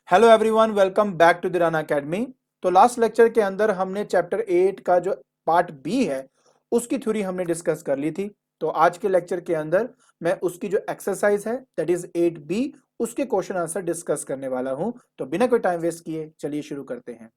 Hello everyone, welcome back to the Rana academy. तो last lecture के अंदर हमने चैप्टर 8 का जो पार्ट बी है उसकी थ्योरी हमने डिस्कस कर ली थी। तो आज के लेक्चर के अंदर मैं उसकी जो एक्सरसाइज है दैट इज 8B उसके क्वेश्चन आंसर डिस्कस करने वाला हूं। तो बिना कोई टाइम वेस्ट किए चलिए शुरू करते हैं।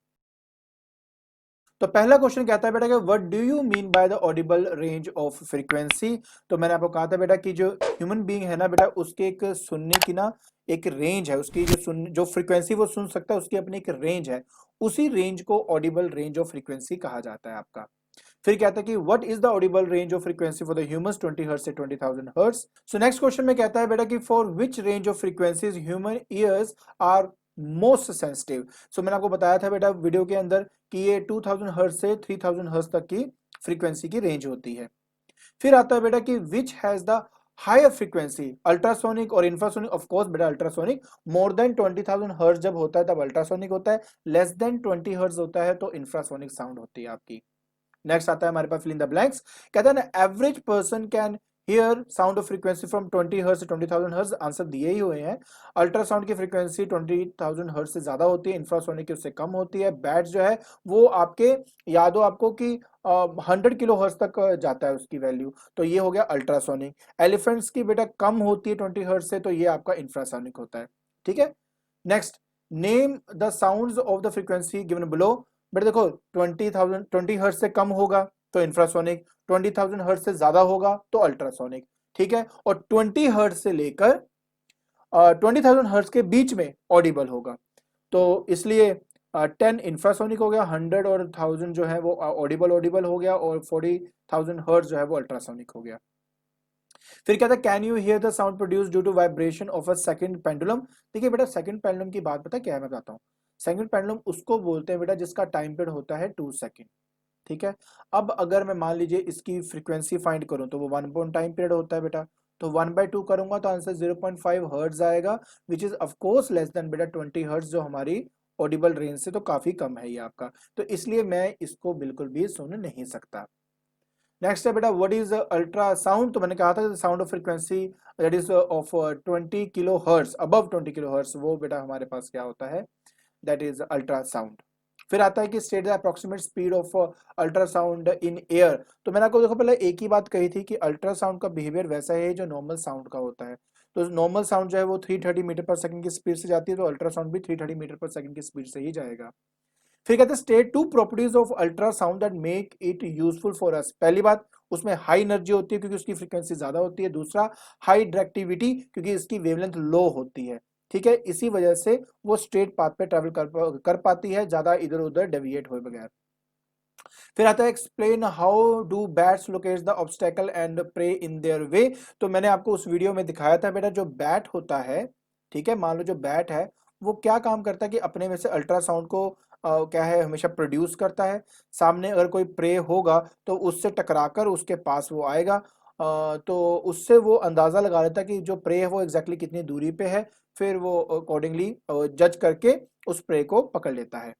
तो पहला क्वेश्चन कहता है बेटा कि what do you mean by the Audible range of frequency. तो मैंने आपको कहा था बेटा कि जो ह्यूमन बीइंग है ना बेटा, उसके एक सुनने की ना एक रेंज है, उसकी जो फ्रीक्वेंसी वो सुन सकता है उसकी अपनी एक रेंज है। उसी रेंज को ऑडिबल रेंज ऑफ फ्रीक्वेंसी कहा जाता है आपका। फिर कहता है कि what is the Audible range of frequency for the humans 20 hertz से 20,000 हर्ट्ज। सो नेक्स्ट क्वेश्चन में कहता है बेटा कि for which range of frequencies human ears are most sensitive. So मैंने आपको बताया था बेटा वीडियो के अंदर कि ये 2000 हर्ट्ज से 3000 हर्ट्ज तक की फ्रीक्वेंसी की रेंज होती है। फिर आता है बेटा कि which has the higher frequency, ultrasonic और इंफ्रासोनिक। ऑफ कोर्स बेटा अल्ट्रासोनिक। मोर देन 20,000 हर्ट्ज जब होता है तब अल्ट्रासोनिक होता है, लेस देन 20 हर्ट्ज होता है तो इंफ्रासोनिक साउंड होती है आपकी। नेक्स्ट आता है हमारे पास फिल इन द ब्लैंक्स। कहता है ना average person can hear sound of frequency from 20 hertz से 20,000 हर्ट्ज। आंसर दिए ही हुए हैं। अल्ट्रासाउंड की फ्रीक्वेंसी 20,000 हर्ट्ज से ज्यादा होती है, इंफ्रासोनिक की उससे कम होती है। बैट जो है वो आपके याद हो आपको कि 100 किलो हर्ट्ज तक जाता है उसकी वैल्यू, तो ये हो गया अल्ट्रासोनिक। एलिफेंट्स की बेटा कम होती है 20 हर्ट्ज से, तो ये आपका इंफ्रासोनिक होता है। ठीक है। Next, name the sounds of the frequency given below. But देखो 20 हर्ट्ज से कम होगा तो इंफ्रासोनिक, 20,000 हर्ट्ज से ज्यादा होगा तो अल्ट्रासोनिक। ठीक है। और 20 हर्ट्ज से लेकर 20,000 हर्ट्ज के बीच में ऑडिबल होगा, तो इसलिए 10 इंफ्रासोनिक हो गया, 100 और 1000 जो है वो ऑडिबल ऑडिबल हो गया, और 40,000 हर्ट्ज जो है वो अल्ट्रासोनिक हो गया। फिर कहता है can you hear the sound produce due to vibration of a second pendulum. देखिए बेटा सेकंड पेंडुलम की बात पता क्या है, मैं बताता हूँ। सेकंड पेंडुलम उसको बोलते हैं बेटा जिसका टाइम पीरियड होता है 2 सेकंड। ठीक है। अब अगर मैं मान लीजिए इसकी फ्रीक्वेंसी फाइंड करूं तो वो 1 पॉइंट टाइम पीरियड होता है बेटा, तो 1/2 करूंगा तो आंसर 0.5 हर्ट्ज आएगा, which is of course less than बेटा 20 हर्ट्ज जो हमारी ऑडिबल रेंज से तो काफी कम है ये आपका, तो इसलिए मैं इसको बिल्कुल भी सुन नहीं सकता। नेक्स्ट है बेटा व्हाट इज अल्ट्रासाउंड। तो मैंने कहा था sound of frequency that is of 20 kilo hertz, above 20 kilo hertz, वो बेटा हमारे पास क्या होता है, दैट इज अल्ट्रासाउंड। फिर आता है कि state the approximate speed of ultrasound in air. तो मैंने आपको देखो पहले एक ही बात कही थी कि अल्ट्रासाउंड का बिहेवियर वैसा है जो नॉर्मल साउंड का होता है। तो नॉर्मल साउंड जो है वो 330 मीटर पर सेकंड की स्पीड से जाती है, तो अल्ट्रासाउंड भी 330 मीटर पर सेकंड की स्पीड से ही जाएगा। फिर कहते हैं state two properties of ultrasound that make it useful for us. पहली बात, उसमें हाई एनर्जी होती है क्योंकि उसकी फ्रीक्वेंसी ज्यादा होती है। दूसरा, हाई डायरेक्टिविटी क्योंकि इसकी वेवलेंथ लो होती है। ठीक है, इसी वजह से वो स्ट्रेट पाथ पे ट्रेवल कर पाती है, ज्यादा इधर उधर डेविएट हुए बगैर। फिर आता है explain how do bats locate the obstacle and prey in their way. तो मैंने आपको उस वीडियो में दिखाया था बेटा जो बैट होता है, ठीक है, मान लो जो बैट है वो क्या काम करता है कि अपने में से अल्ट्रासाउंड को क्या है हमेशा प्रोड्यूस करता है। सामने अगर कोई प्रे होगा तो उससे टकराकर उसके पास वो आएगा, तो उससे वो अंदाजा लगा लेता है कि जो प्रे है वो एग्जैक्टली कितनी दूरी पे है, फिर वो अकॉर्डिंगली जज करके उस प्रे को पकड़ लेता है।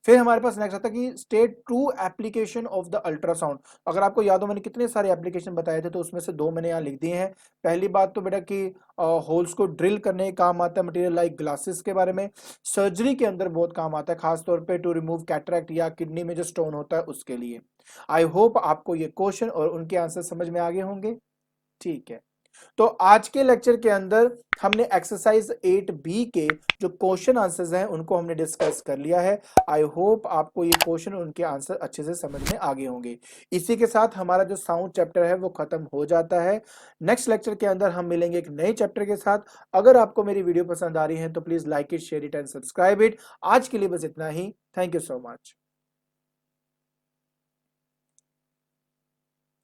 फिर हमारे पास नेक्स्ट आता है कि state true application of the ultrasound. अगर आपको याद हो मैंने कितने सारे एप्लीकेशन बताए थे, तो उसमें से दो मैंने यहाँ लिख दिए हैं। पहली बात तो बेटा कि होल्स को ड्रिल करने के काम आता है, मटेरियल लाइक ग्लासेस के बारे में। सर्जरी के अंदर बहुत काम आता है, खास तौर पे टू रिमूव कैटरैक्ट या किडनी में जो स्टोन होता है उसके लिए। आई होप आपको ये क्वेश्चन और उनके आंसर समझ में आ गए होंगे। ठीक है। तो आज के लेक्चर के अंदर हमने एक्सरसाइज 8B के जो क्वेश्चन आंसर्स हैं उनको हमने डिस्कस कर लिया है। आई होप आपको ये क्वेश्चन और उनके आंसर अच्छे से समझ में आ गए होंगे। इसी के साथ हमारा जो साउंड चैप्टर है वो खत्म हो जाता है। नेक्स्ट लेक्चर के अंदर हम मिलेंगे एक नए चैप्टर के साथ। अगर आपको मेरी वीडियो पसंद आ रही है तो please like it, share it and subscribe it. आज के लिए बस इतना ही। Thank you so much.